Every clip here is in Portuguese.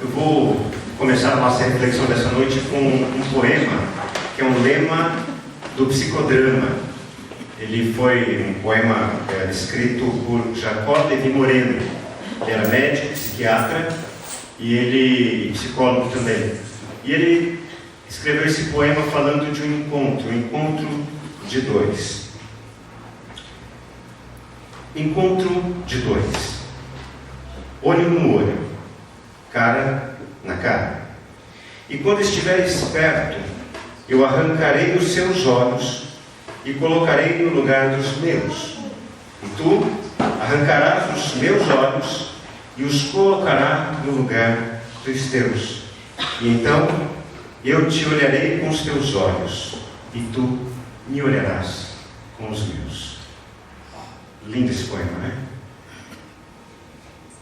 Eu vou começar a nossa reflexão dessa noite com um poema, que é um lema do psicodrama. Ele foi um poema escrito por Jacob Levi Moreno. Ele era médico, psiquiatra e psicólogo também. E ele escreveu esse poema falando de um encontro de dois. Encontro de dois. Olho no olho, cara na cara. E quando estiveres perto, eu arrancarei os seus olhos e colocarei no lugar dos meus. E tu arrancarás os meus olhos e os colocarás no lugar dos teus. E então eu te olharei com os teus olhos e tu me olharás com os meus. Lindo esse poema, né?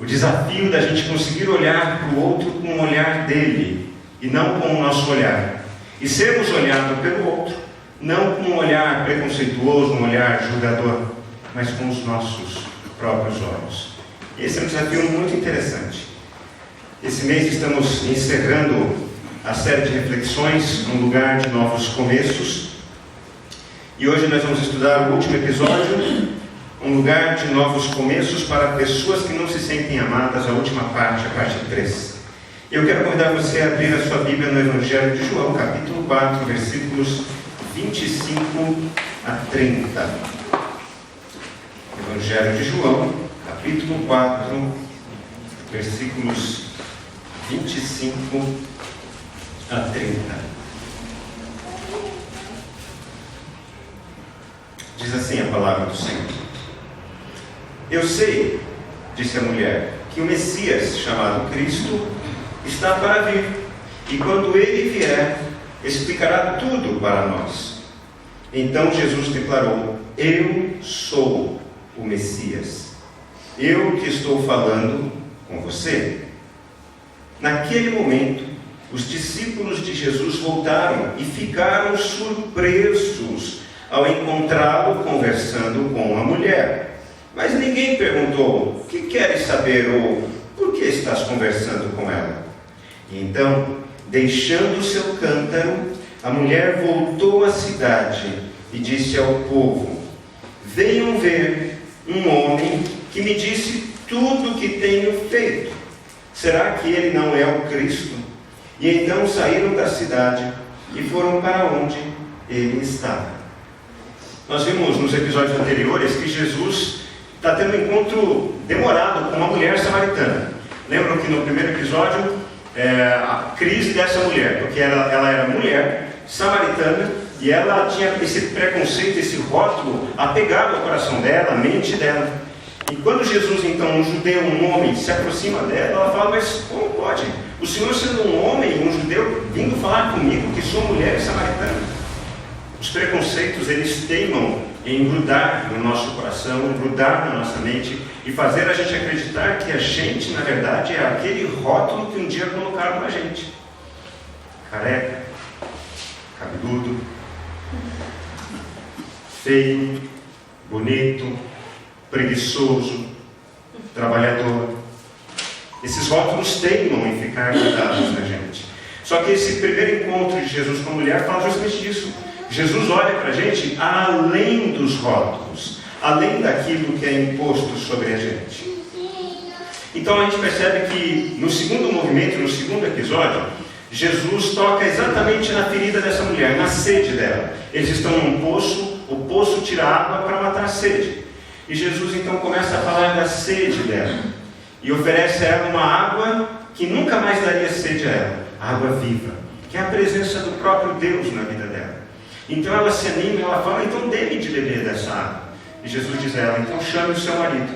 O desafio da gente conseguir olhar para o outro com o olhar dele e não com o nosso olhar. E sermos olhados pelo outro, não com um olhar preconceituoso, um olhar julgador, mas com os nossos próprios olhos. Esse é um desafio muito interessante. Esse mês estamos encerrando a série de reflexões no lugar de novos começos. E hoje nós vamos estudar o último episódio, um lugar de novos começos para pessoas que não se sentem amadas, a última parte, a parte 3. Eu quero convidar você a abrir a sua Bíblia no Evangelho de João, capítulo 4, versículos 25 a 30. Evangelho de João, capítulo 4, versículos 25 a 30. Diz assim a palavra do Senhor. Eu sei, disse a mulher, que o Messias, chamado Cristo, está para vir, e quando ele vier, explicará tudo para nós. Então Jesus declarou: eu sou o Messias, eu que estou falando com você. Naquele momento, os discípulos de Jesus voltaram e ficaram surpresos ao encontrá-lo conversando com a mulher. Mas ninguém perguntou: o que queres saber? Ou por que estás conversando com ela? E então, deixando o seu cântaro, a mulher voltou à cidade e disse ao povo: venham ver um homem que me disse tudo o que tenho feito. Será que ele não é o Cristo? E então saíram da cidade e foram para onde ele estava. Nós vimos nos episódios anteriores que Jesus está tendo um encontro demorado com uma mulher samaritana. Lembram que no primeiro episódio, a crise dessa mulher, porque ela era mulher samaritana e ela tinha esse preconceito, esse rótulo apegado ao coração dela, à mente dela. E quando Jesus, então, um judeu, um homem, se aproxima dela, ela fala: mas como pode? O Senhor sendo um homem, um judeu, vindo falar comigo que sou mulher samaritana? Os preconceitos, eles teimam em grudar no nosso coração, grudar na nossa mente e fazer a gente acreditar que a gente, na verdade, é aquele rótulo que um dia colocaram na gente. Careca, cabeludo, feio, bonito, preguiçoso, trabalhador. Esses rótulos teimam em ficar grudados na gente. Só que esse primeiro encontro de Jesus com a mulher fala justamente disso. Jesus olha para a gente além dos rótulos, além daquilo que é imposto sobre a gente. Então a gente percebe que no segundo movimento, no segundo episódio, Jesus toca exatamente na ferida dessa mulher, na sede dela. Eles estão num poço, o poço tira água para matar a sede. E Jesus então começa a falar da sede dela e oferece a ela uma água que nunca mais daria sede a ela, a água viva, que é a presença do próprio Deus na vida dela. Então ela se anima e ela fala: então dê-me de beber dessa água. E Jesus diz a ela: então chame o seu marido.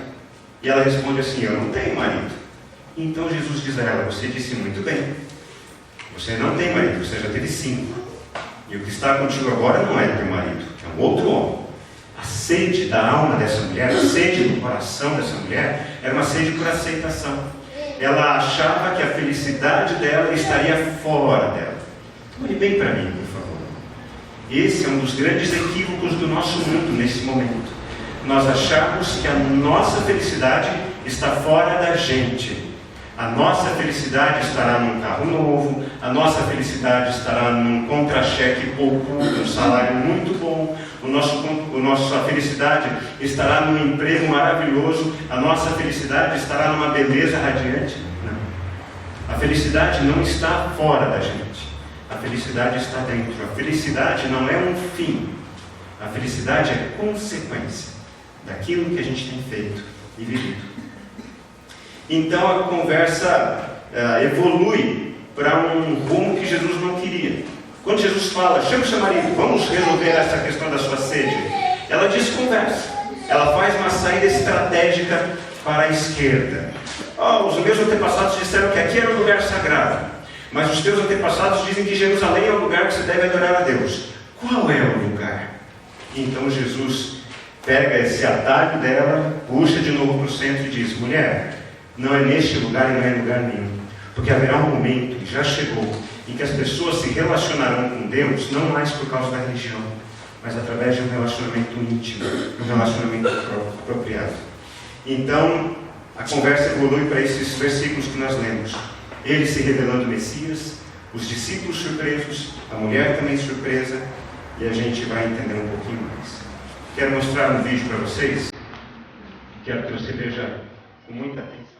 E ela responde assim: eu não tenho marido. Então Jesus diz a ela: você disse muito bem, você não tem marido, você já teve 5. E o que está contigo agora não é teu marido, é um outro homem. A sede da alma dessa mulher, a sede do coração dessa mulher, era uma sede por aceitação. Ela achava que a felicidade dela estaria fora dela. Olhe bem para mim, por favor. Esse é um dos grandes equívocos do nosso mundo nesse momento. Nós achamos que a nossa felicidade está fora da gente. A nossa felicidade estará num carro novo, a nossa felicidade estará num contra-cheque poupudo, um salário muito bom, a felicidade estará num emprego maravilhoso, a nossa felicidade estará numa beleza radiante. Não. A felicidade não está fora da gente, a felicidade está dentro. A felicidade não é um fim, a felicidade é consequência daquilo que a gente tem feito e vivido. Então a conversa evolui para um rumo que Jesus não queria. Quando Jesus fala, chama o seu marido, vamos resolver essa questão da sua sede, ela desconversa, ela faz uma saída estratégica para a esquerda. Os meus antepassados disseram que aqui era um lugar sagrado, mas os teus antepassados dizem que Jerusalém é o lugar que você deve adorar a Deus. Qual é o lugar? Então Jesus pega esse atalho dela, puxa de novo para o centro e diz, mulher, não é neste lugar e não é em lugar nenhum. Porque haverá um momento, que já chegou, em que as pessoas se relacionarão com Deus, não mais por causa da religião, mas através de um relacionamento íntimo, um relacionamento apropriado. Então, a conversa evolui para esses versículos que nós lemos. Ele se revelando Messias, os discípulos surpresos, a mulher também surpresa, e a gente vai entender um pouquinho mais. Quero mostrar um vídeo para vocês, quero que você veja com muita atenção.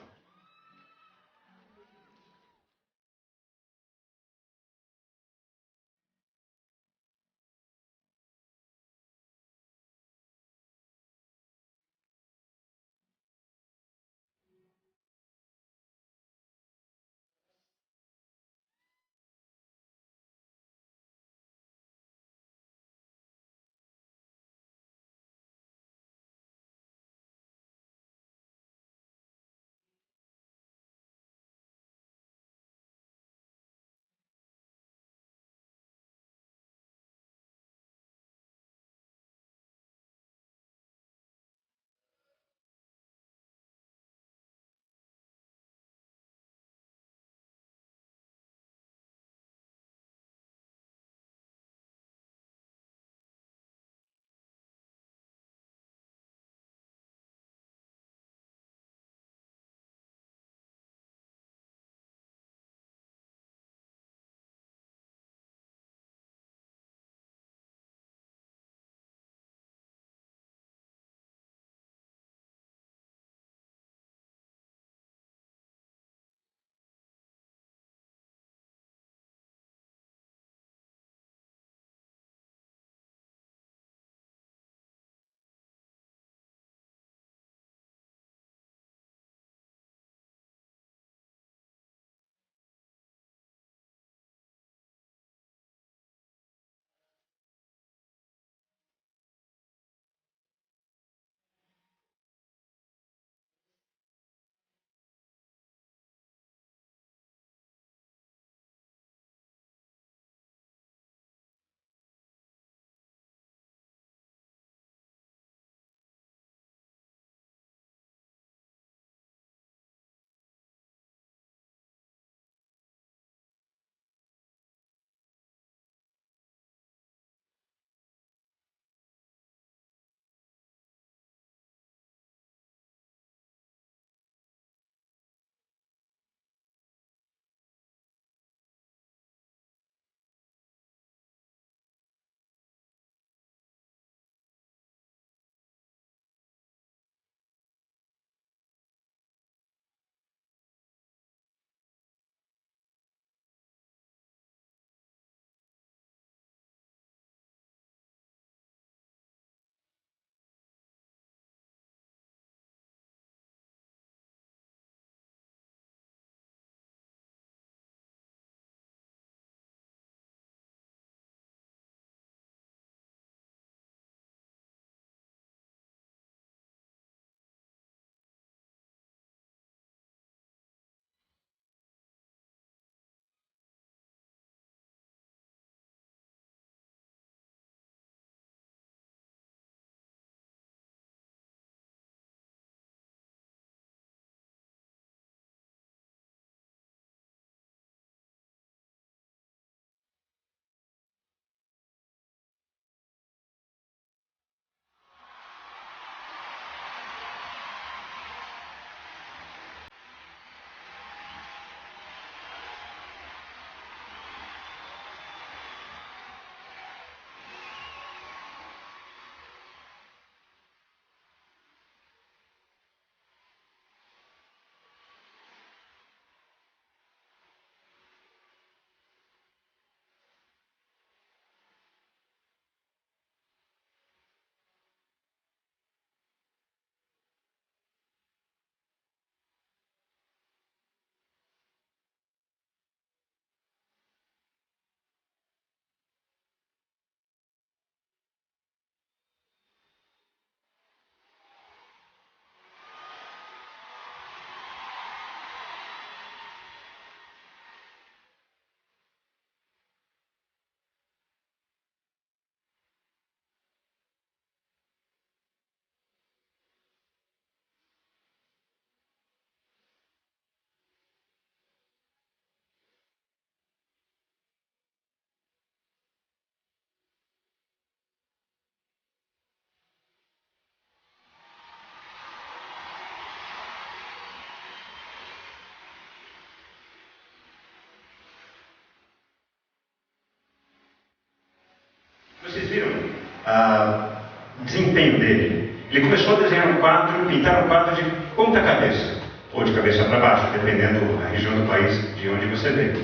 empenho dele. Ele começou a desenhar um quadro, pintar um quadro de ponta cabeça, ou de cabeça para baixo, dependendo da região do país de onde você vê.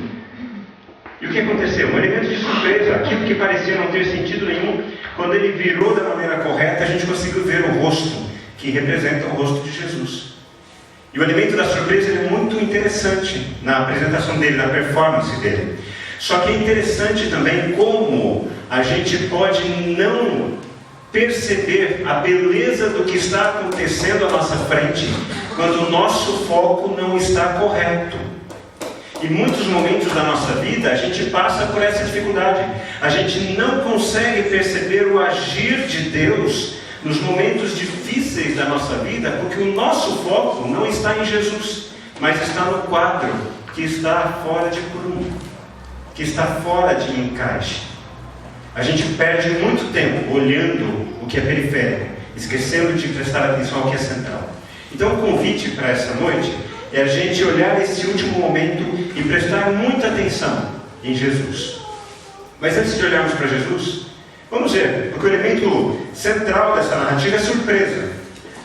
E o que aconteceu? Um elemento de surpresa, aquilo que parecia não ter sentido nenhum, quando ele virou da maneira correta, a gente conseguiu ver o rosto, que representa o rosto de Jesus. E o elemento da surpresa é muito interessante na apresentação dele, na performance dele. Só que é interessante também como a gente pode não perceber a beleza do que está acontecendo à nossa frente quando o nosso foco não está correto. Em muitos momentos da nossa vida, a gente passa por essa dificuldade. A gente não consegue perceber o agir de Deus nos momentos difíceis da nossa vida, porque o nosso foco não está em Jesus, mas está no quadro que está fora de prumo, que está fora de encaixe. A gente perde muito tempo olhando o que é periférico, esquecendo de prestar atenção ao que é central. Então o convite para essa noite é a gente olhar esse último momento e prestar muita atenção em Jesus. Mas antes de olharmos para Jesus, vamos ver, porque o elemento central dessa narrativa é surpresa.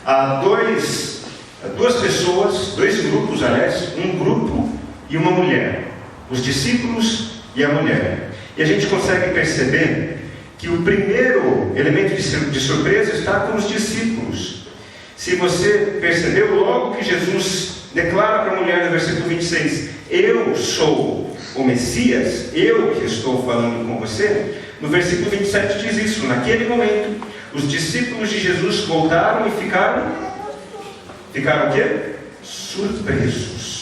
Há duas pessoas, dois grupos, aliás, um grupo e uma mulher. Os discípulos e a mulher. E a gente consegue perceber que o primeiro elemento de surpresa está com os discípulos. Se você percebeu, logo que Jesus declara para a mulher no versículo 26, eu sou o Messias, eu que estou falando com você, no versículo 27 diz isso, naquele momento, os discípulos de Jesus voltaram e ficaram o quê? Surpresos.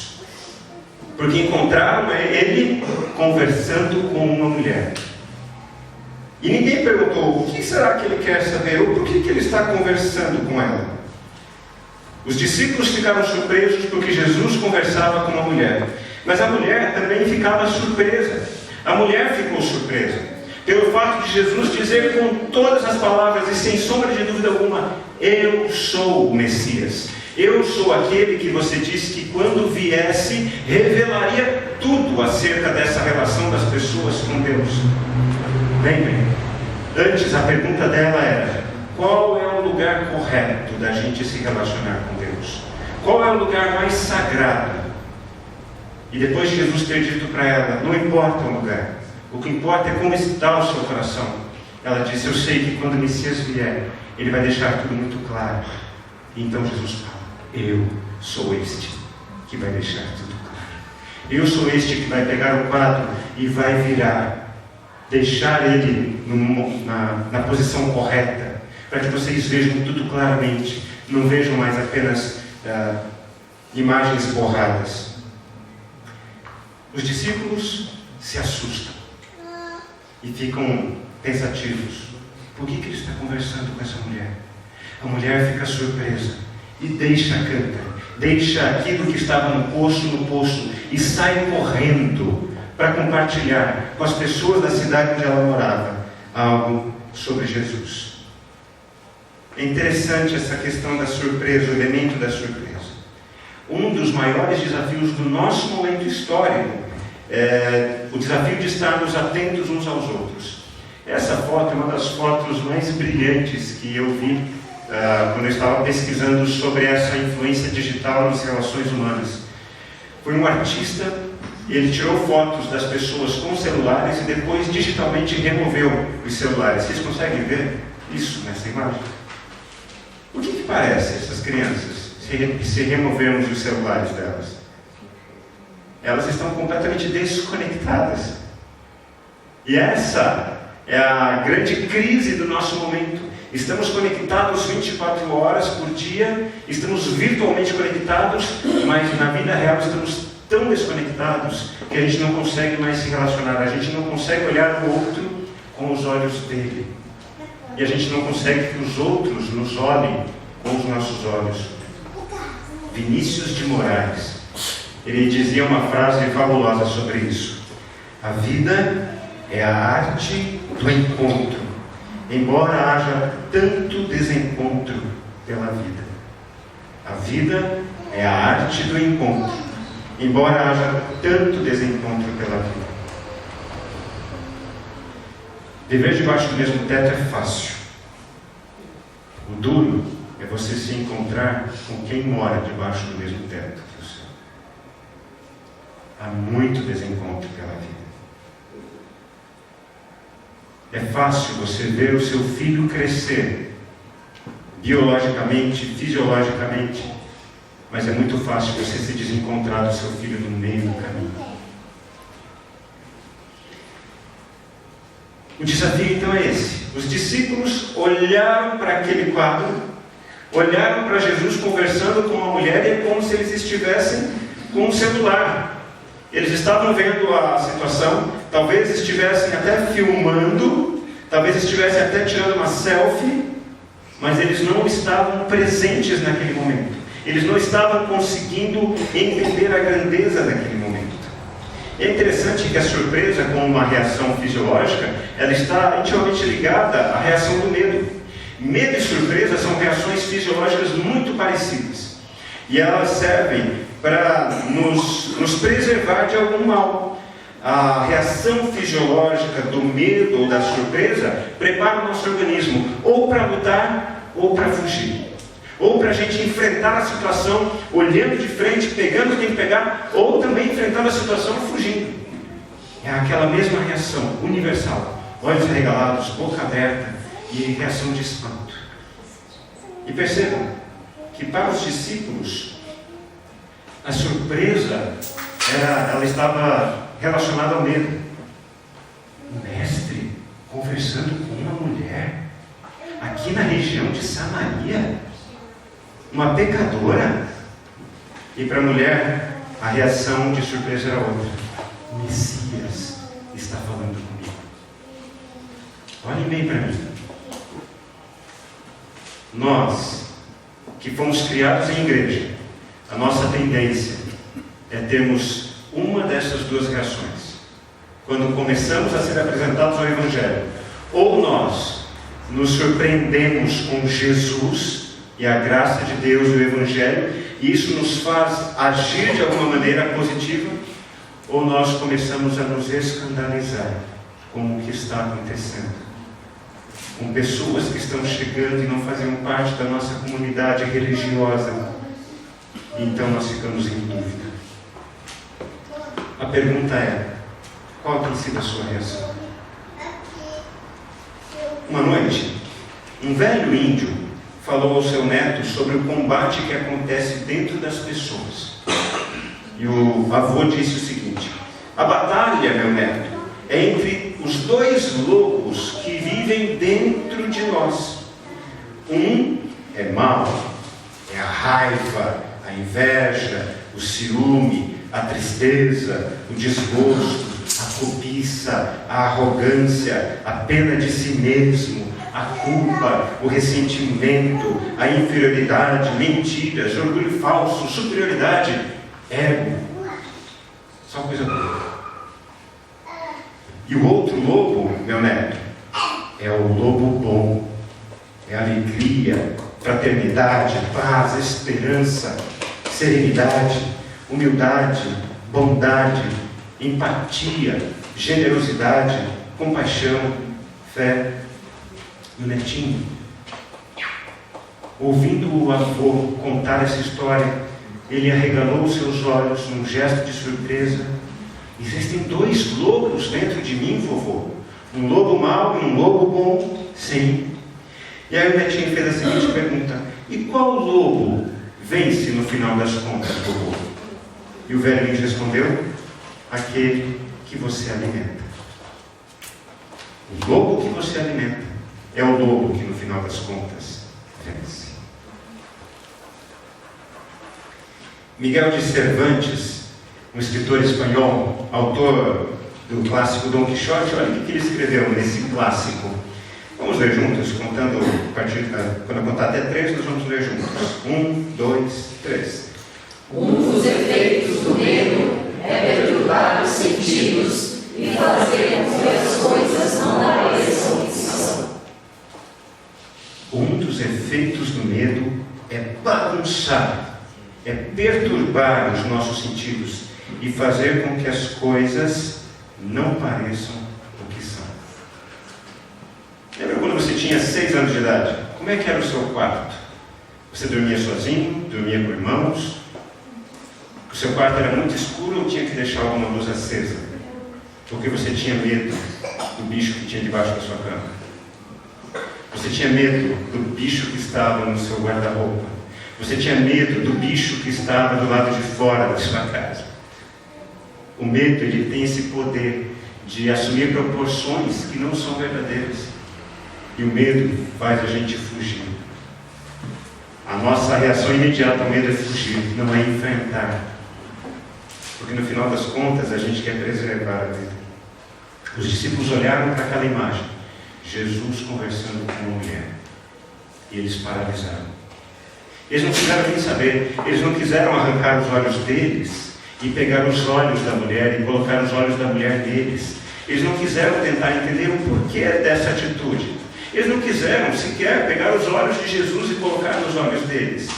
Porque encontraram ele conversando com uma mulher. E ninguém perguntou, o que será que ele quer saber? Ou por que ele está conversando com ela? Os discípulos ficaram surpresos porque Jesus conversava com uma mulher. Mas a mulher também ficava surpresa. A mulher ficou surpresa pelo fato de Jesus dizer com todas as palavras e sem sombra de dúvida alguma, eu sou o Messias. Eu sou aquele que você disse que quando viesse, revelaria tudo acerca dessa relação das pessoas com Deus. Lembrem, antes a pergunta dela era, qual é o lugar correto da gente se relacionar com Deus? Qual é o lugar mais sagrado? E depois de Jesus ter dito para ela, não importa o lugar, o que importa é como está o seu coração. Ela disse, eu sei que quando o Messias vier, ele vai deixar tudo muito claro. E então Jesus fala, eu sou este que vai deixar tudo claro. Eu sou este que vai pegar o quadro e vai virar, deixar ele na posição correta, para que vocês vejam tudo claramente, não vejam mais apenas imagens borradas. Os discípulos se assustam e ficam pensativos. Por que ele está conversando com essa mulher? A mulher fica surpresa e deixa a cântara, deixa aquilo que estava no poço e sai correndo para compartilhar com as pessoas da cidade onde ela morava algo sobre Jesus. É interessante essa questão da surpresa, o elemento da surpresa. Um dos maiores desafios do nosso momento histórico é o desafio de estarmos atentos uns aos outros. Essa foto é uma das fotos mais brilhantes que eu vi quando eu estava pesquisando sobre essa influência digital nas relações humanas. Foi um artista e ele tirou fotos das pessoas com celulares e depois digitalmente removeu os celulares. Vocês conseguem ver isso nessa imagem? O que parece essas crianças se removermos os celulares delas? Elas estão completamente desconectadas. E essa é a grande crise do nosso momento. Estamos conectados 24 horas por dia, estamos virtualmente conectados, mas na vida real estamos tão desconectados que a gente não consegue mais se relacionar, a gente não consegue olhar o outro com os olhos dele. E a gente não consegue que os outros nos olhem com os nossos olhos. Vinícius de Moraes, ele dizia uma frase fabulosa sobre isso. A vida é a arte do encontro, embora haja tanto desencontro pela vida. A vida é a arte do encontro, embora haja tanto desencontro pela vida. Viver debaixo do mesmo teto é fácil. O duro é você se encontrar com quem mora debaixo do mesmo teto que o seu. Há muito desencontro pela vida. É fácil você ver o seu filho crescer, biologicamente, fisiologicamente, mas é muito fácil você se desencontrar do seu filho no meio do caminho. O desafio então é esse. Os discípulos olharam para aquele quadro, olharam para Jesus conversando com uma mulher e é como se eles estivessem com um celular. Eles estavam vendo a situação, talvez estivessem até filmando, talvez estivessem até tirando uma selfie, mas eles não estavam presentes naquele momento. Eles não estavam conseguindo entender a grandeza daquele momento. É interessante que a surpresa, como uma reação fisiológica, ela está intimamente ligada à reação do medo. Medo e surpresa são reações fisiológicas muito parecidas. E elas servem para nos preservar de algum mal. A reação fisiológica do medo ou da surpresa prepara o nosso organismo ou para lutar ou para fugir. Ou para a gente enfrentar a situação olhando de frente, pegando o que tem que pegar, ou também enfrentando a situação fugindo. É aquela mesma reação universal. Olhos regalados, boca aberta e reação de espanto. E percebam que para os discípulos a surpresa ela estava relacionada ao medo. O mestre conversando com uma mulher aqui na região de Samaria, uma pecadora. E para a mulher a reação de surpresa era outra. O Messias está falando comigo. Olhem bem para mim. Nós que fomos criados em igreja, a nossa tendência é termos uma dessas duas reações. Quando começamos a ser apresentados ao Evangelho, ou nós nos surpreendemos com Jesus e a graça de Deus e o Evangelho, e isso nos faz agir de alguma maneira positiva, ou nós começamos a nos escandalizar com o que está acontecendo, com pessoas que estão chegando e não faziam parte da nossa comunidade religiosa, e então nós ficamos em dúvida. A pergunta é: qual tem sido a sua reação? Uma noite, um velho índio falou ao seu neto sobre o combate que acontece dentro das pessoas. E o avô disse o seguinte: a batalha, meu neto, é entre os dois lobos que vivem dentro de nós. Um é mau, é a raiva, a inveja, o ciúme, a tristeza, o desgosto, a cobiça, a arrogância, a pena de si mesmo, a culpa, o ressentimento, a inferioridade, mentiras, orgulho falso, superioridade, ego. Só coisa boa. E o outro lobo, meu neto, é o lobo bom. É alegria, fraternidade, paz, esperança, serenidade, humildade, bondade, empatia, generosidade, compaixão, fé. E o netinho, ouvindo o avô contar essa história, ele arregalou os seus olhos num gesto de surpresa. Existem dois lobos dentro de mim, vovô? Um lobo mau e um lobo bom? Sim. E aí o netinho fez a seguinte pergunta: e qual lobo vence no final das contas, vovô? E o velhinho respondeu: aquele que você alimenta. O lobo que você alimenta é o lobo que no final das contas vence. Miguel de Cervantes, um escritor espanhol, autor do clássico Dom Quixote, olha o que ele escreveu nesse clássico. Vamos ler juntos, contando, quando eu contar até 3, nós vamos ler juntos. 1, 2, 3. Um dos efeitos do medo é perturbar os sentidos e fazer com que as coisas não pareçam o que são. Um dos efeitos do medo é bagunçar, é perturbar os nossos sentidos e fazer com que as coisas não pareçam o que são. Lembra quando você tinha 6 anos de idade? Como Como é que era o seu quarto? Você dormia sozinho? Dormia com irmãos? O seu quarto era muito escuro ou tinha que deixar alguma luz acesa? Porque você tinha medo do bicho que tinha debaixo da sua cama. Você tinha medo do bicho que estava no seu guarda-roupa. Você tinha medo do bicho que estava do lado de fora da sua casa. O medo, ele tem esse poder de assumir proporções que não são verdadeiras. E o medo faz a gente fugir. A nossa reação imediata ao medo é fugir, não é enfrentar. Porque no final das contas a gente quer preservar a vida. Os discípulos olharam para aquela imagem, Jesus conversando com uma mulher, e eles paralisaram. Eles não quiseram nem saber, eles não quiseram arrancar os olhos deles e pegar os olhos da mulher e colocar os olhos da mulher neles. Eles não quiseram tentar entender o porquê dessa atitude. Eles não quiseram sequer pegar os olhos de Jesus e colocar nos olhos deles.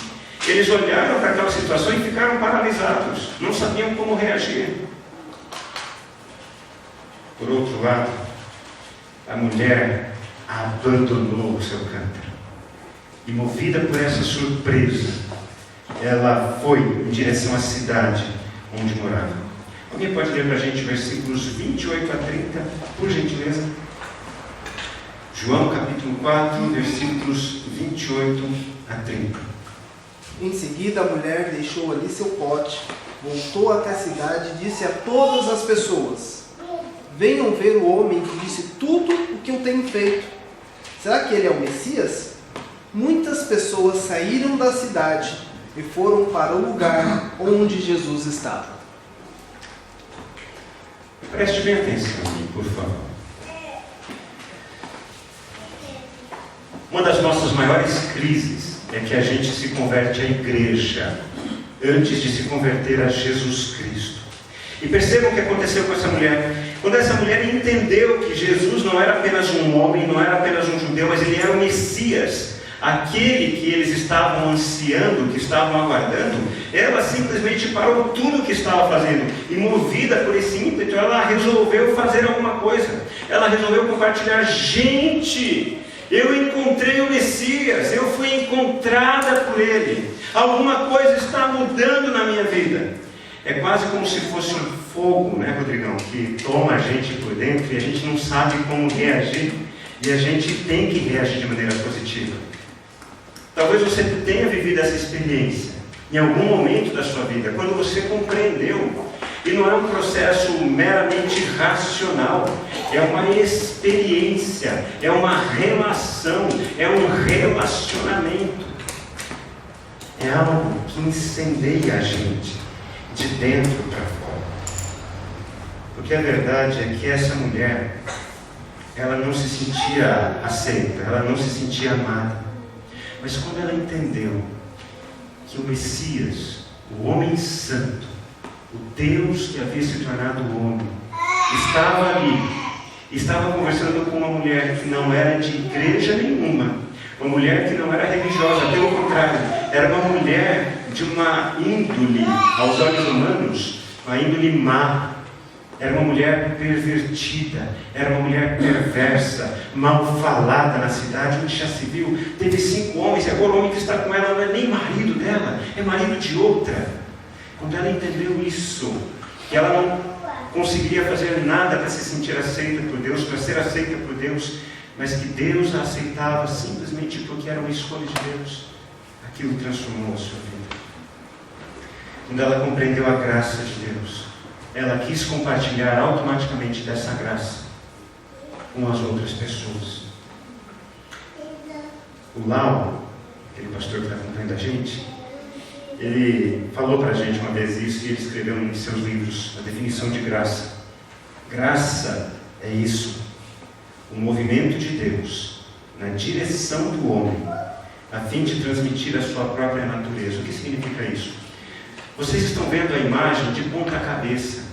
Eles olharam para aquela situação e ficaram paralisados, não sabiam como reagir. Por outro lado, a mulher abandonou o seu cântaro. E movida por essa surpresa, ela foi em direção à cidade onde morava. Alguém pode ler para a gente versículos 28 a 30, por gentileza? João capítulo 4, versículos 28 a 30. Em seguida a mulher deixou ali seu pote, voltou até a cidade e disse a todas as pessoas: venham ver o homem que disse tudo o que eu tenho feito. Será que ele é o Messias? Muitas pessoas saíram da cidade e foram para o lugar onde Jesus estava. Preste bem atenção, por favor. Uma das nossas maiores crises é que a gente se converte à igreja antes de se converter a Jesus Cristo. E percebam o que aconteceu com essa mulher. Quando essa mulher entendeu que Jesus não era apenas um homem, não era apenas um judeu, mas ele era o Messias, aquele que eles estavam ansiando, que estavam aguardando, ela simplesmente parou tudo o que estava fazendo. E movida por esse ímpeto, ela resolveu fazer alguma coisa. Ela resolveu compartilhar. Gente, eu encontrei o Messias, eu fui encontrada por ele. Alguma coisa está mudando na minha vida. É quase como se fosse um fogo, né, Rodrigão? Que toma a gente por dentro e a gente não sabe como reagir. E a gente tem que reagir de maneira positiva. Talvez você tenha vivido essa experiência em algum momento da sua vida, quando você compreendeu. E não é um processo meramente racional, é uma experiência, é uma relação, é um relacionamento. É algo que incendeia a gente de dentro para fora. Porque a verdade é que essa mulher, ela não se sentia aceita, ela não se sentia amada. Mas quando ela entendeu que o Messias, o homem santo, o Deus que havia se tornado homem, estava ali, estava conversando com uma mulher que não era de igreja nenhuma, uma mulher que não era religiosa, pelo contrário, era uma mulher de uma índole, aos olhos humanos, uma índole má. Era uma mulher pervertida, era uma mulher perversa, mal falada na cidade, onde já se viu. Teve 5 homens, e agora o homem que está com ela não é nem marido dela, é marido de outra. Quando ela entendeu isso, que ela não conseguiria fazer nada para se sentir aceita por Deus, para ser aceita por Deus, mas que Deus a aceitava simplesmente porque era uma escolha de Deus, aquilo transformou a sua vida. Quando ela compreendeu a graça de Deus, ela quis compartilhar automaticamente dessa graça com as outras pessoas. O Lau, aquele pastor que está acompanhando a gente, ele falou para a gente uma vez isso, e ele escreveu em seus livros a definição de graça. Graça é isso, o movimento de Deus na direção do homem, a fim de transmitir a sua própria natureza. O que significa isso? Vocês estão vendo a imagem de ponta cabeça,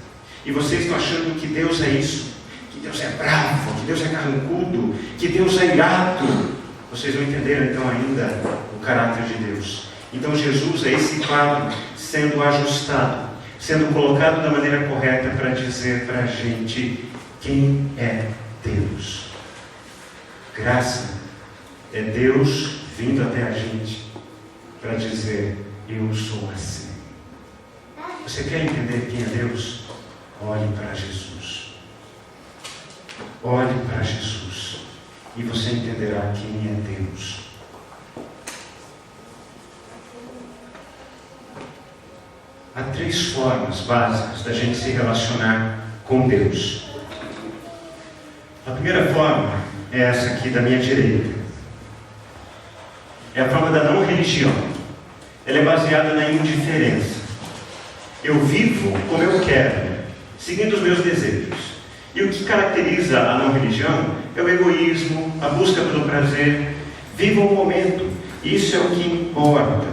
e vocês estão achando que Deus é isso, que Deus é bravo, que Deus é carrancudo, que Deus é irado. Vocês não entenderam então ainda o caráter de Deus. Então Jesus é esse quadro sendo ajustado, sendo colocado da maneira correta para dizer para a gente quem é Deus. Graça é Deus vindo até a gente para dizer: eu sou assim. Você quer entender quem é Deus? Olhe para Jesus. Olhe para Jesus e você entenderá quem é Deus. Há 3 formas básicas da gente se relacionar com Deus. A primeira forma é essa aqui da minha direita. É a forma da não religião. Ela é baseada na indiferença. Eu vivo como eu quero, seguindo os meus desejos. E o que caracteriza a não religião é o egoísmo, a busca pelo prazer. Viva o momento. Isso é o que importa.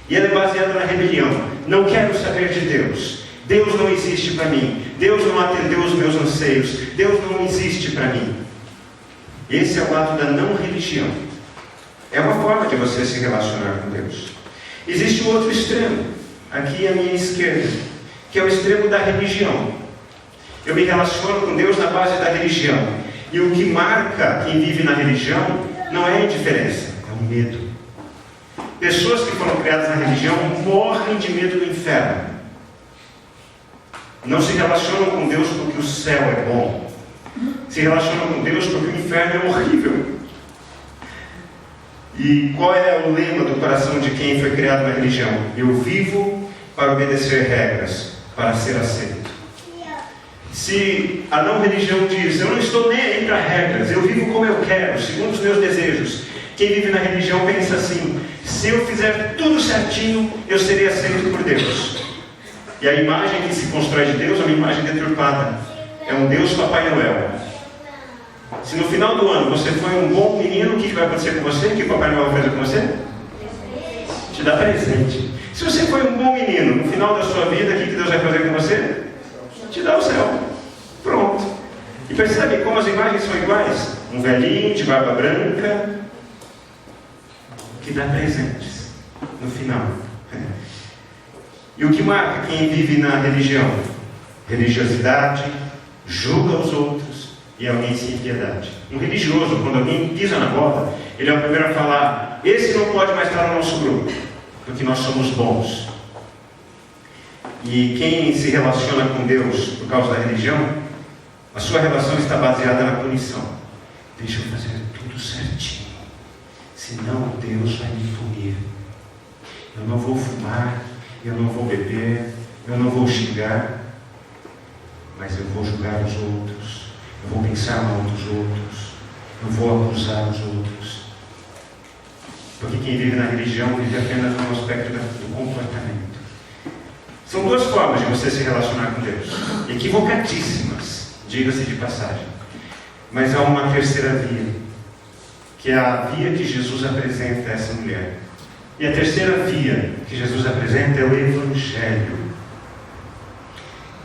E ela é baseada na rebelião. Não quero saber de Deus. Deus não existe para mim. Deus não atendeu os meus anseios. Deus não existe para mim. Esse é o ato da não religião. É uma forma de você se relacionar com Deus. Existe o outro extremo, aqui à minha esquerda, que é o extremo da religião. Eu me relaciono com Deus na base da religião. E o que marca quem vive na religião não é a indiferença, é o medo. Pessoas que foram criadas na religião morrem de medo do inferno. Não se relacionam com Deus porque o céu é bom. Se relacionam com Deus porque o inferno é horrível. E qual é o lema do coração de quem foi criado na religião? Eu vivo para obedecer regras, para ser aceito. Se a não religião diz: eu não estou nem aí para regras, eu vivo como eu quero, segundo os meus desejos. Quem vive na religião pensa assim: se eu fizer tudo certinho, eu serei aceito por Deus. E a imagem que se constrói de Deus é uma imagem deturpada. É um Deus Papai Noel. Se no final do ano você foi um bom menino, o que vai acontecer com você? O que o Papai Noel vai fazer com você? Te dá presente. Se você foi um bom menino, no final da sua vida, o que Deus vai fazer com você? Te dá o céu. Pronto. E percebe como as imagens são iguais? Um velhinho de barba branca que dá presentes no final. E o que marca quem vive na religião? Religiosidade, julga os outros e alguém sem piedade. Um religioso, quando alguém pisa na bola, ele é o primeiro a falar: esse não pode mais estar no nosso grupo, porque nós somos bons. E quem se relaciona com Deus por causa da religião, a sua relação está baseada na punição. Deixa eu fazer tudo certinho, senão Deus vai me punir. Eu não vou fumar, eu não vou beber, eu não vou xingar, mas eu vou julgar os outros, eu vou pensar mal dos outros, eu vou acusar os outros. Porque quem vive na religião vive apenas no aspecto do comportamento. São 2 formas de você se relacionar com Deus, equivocadíssimas, diga-se de passagem. Mas há uma terceira via, que é a via que Jesus apresenta a essa mulher. E a terceira via que Jesus apresenta é o Evangelho.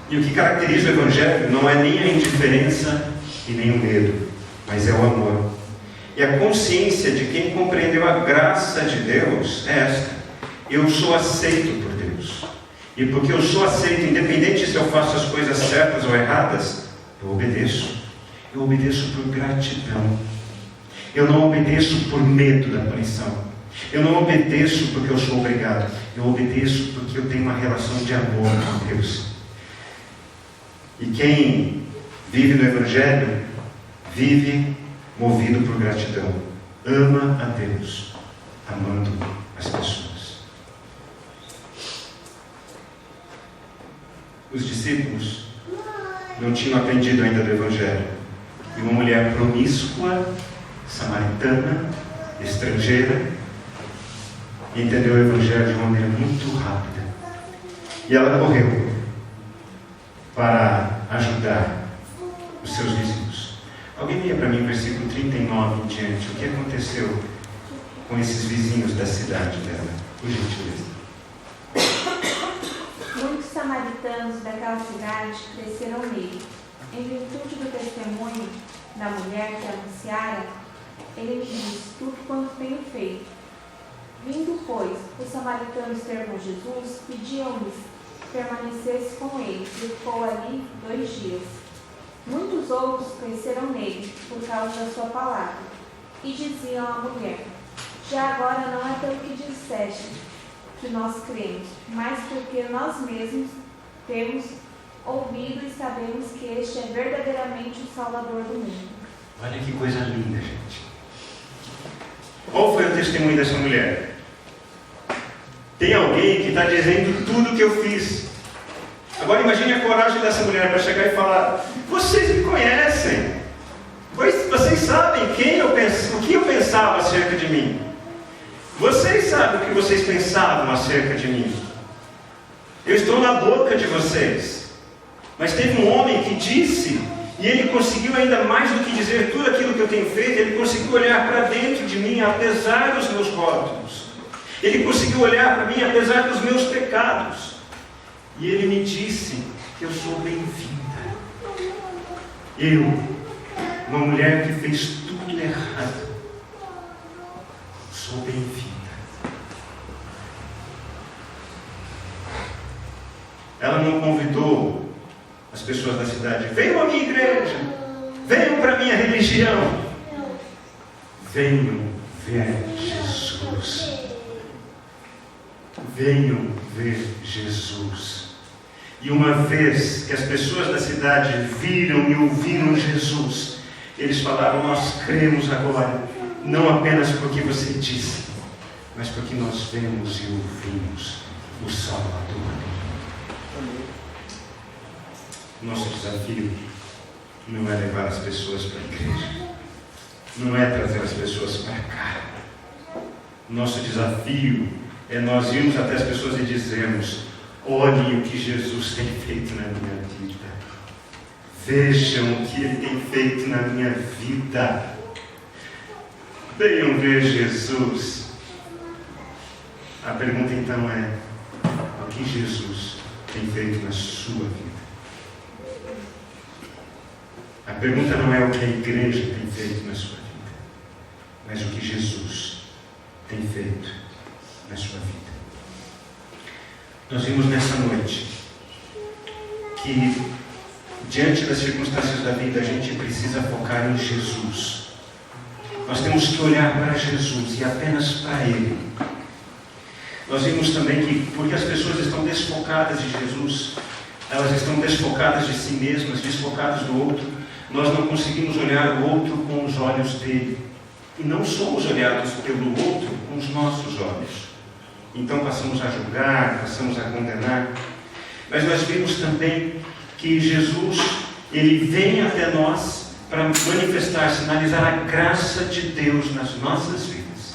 E o que caracteriza o Evangelho não é nem a indiferença e nem o medo, mas é o amor. E a consciência de quem compreendeu a graça de Deus é esta: eu sou aceito por Deus. E porque eu sou aceito, independente se eu faço as coisas certas ou erradas, eu obedeço. Eu obedeço por gratidão. Eu não obedeço por medo da punição. Eu não obedeço porque eu sou obrigado. Eu obedeço porque eu tenho uma relação de amor com Deus. E quem vive no Evangelho, vive movido por gratidão. Ama a Deus, amando as pessoas. Os discípulos não tinham aprendido ainda do Evangelho. E uma mulher promíscua, samaritana, estrangeira, entendeu o Evangelho de uma maneira muito rápida. E ela correu para ajudar os seus vizinhos. Alguém leia para mim o versículo 39 em diante. O que aconteceu com esses vizinhos da cidade dela? Por gentileza. Muitos samaritanos daquela cidade cresceram nele. Em virtude do testemunho da mulher que anunciara, ele disse tudo quanto tenho feito. Vindo, pois, os samaritanos ter com Jesus, pediam-lhes que permanecesse com eles, e ficou ali 2 dias. Muitos outros cresceram nele, por causa da sua palavra, e diziam à mulher: Já agora não é pelo que disseste que nós cremos, mas porque nós mesmos temos ouvido e sabemos que este é verdadeiramente o Salvador do mundo. Olha que coisa linda, gente. Qual foi o testemunho dessa mulher? Tem alguém que está dizendo tudo o que eu fiz. Agora imagine a coragem dessa mulher para chegar e falar: vocês me conhecem, vocês sabem o que eu pensava acerca de mim. Vocês sabem o que vocês pensavam acerca de mim. Eu estou na boca de vocês. Mas teve um homem que disse, e ele conseguiu ainda mais do que dizer tudo aquilo que eu tenho feito, ele conseguiu olhar para dentro de mim, apesar dos meus rótulos. Ele conseguiu olhar para mim, apesar dos meus pecados. E ele me disse que eu sou bem-vinda. Eu, uma mulher que fez tudo errado, sou bem-vinda. Ela não convidou as pessoas da cidade: venham à minha igreja, venham para a minha religião, venham ver Jesus. Venham ver Jesus. E uma vez que as pessoas da cidade viram e ouviram Jesus, eles falaram: nós cremos agora, não apenas porque você disse, mas porque nós vemos e ouvimos o Salvador. Nosso desafio não é levar as pessoas para a igreja, não é trazer as pessoas para cá. Nosso desafio é nós irmos até as pessoas e dizermos: olhem o que Jesus tem feito na minha vida. Vejam o que Ele tem feito na minha vida. Venham ver Jesus. A pergunta então é: o que Jesus tem feito na sua vida? A pergunta não é o que a igreja tem feito na sua vida, mas o que Jesus tem feito na sua vida. Nós vimos nessa noite que, diante das circunstâncias da vida, a gente precisa focar em Jesus. Nós temos que olhar para Jesus e apenas para Ele. Nós vimos também que, porque as pessoas estão desfocadas de Jesus, elas estão desfocadas de si mesmas, desfocadas do outro, nós não conseguimos olhar o outro com os olhos dele. E não somos olhados pelo outro com os nossos olhos. Então passamos a julgar, passamos a condenar. Mas nós vimos também que Jesus, Ele vem até nós para manifestar, sinalizar a graça de Deus nas nossas vidas.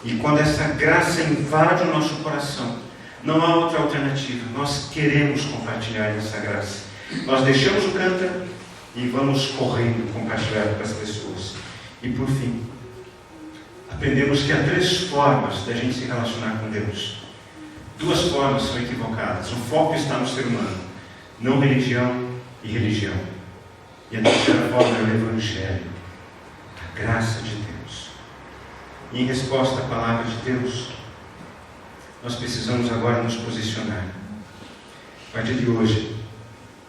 E quando essa graça invade o nosso coração, não há outra alternativa. Nós queremos compartilhar essa graça. Nós deixamos o cântaro e vamos correndo compartilhar com as pessoas. E por fim, aprendemos que há 3 formas da gente se relacionar com Deus. 2 formas são equivocadas. O foco está no ser humano, não religião e religião. E a terceira forma é o Evangelho, a graça de Deus. E em resposta à palavra de Deus, nós precisamos agora nos posicionar. A partir de hoje,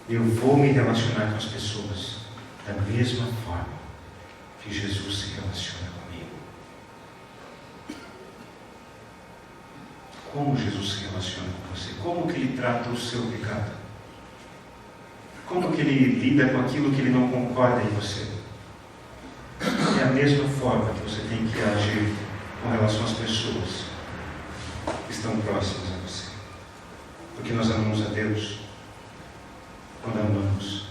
eu vou me relacionar com as pessoas da mesma forma que Jesus se relaciona comigo. Como Jesus se relaciona com você? Como que Ele trata o seu pecado? Como que Ele lida com aquilo que Ele não concorda em você? É a mesma forma que você tem que agir com relação às pessoas que estão próximas a você. Porque nós amamos a Deus quando amamos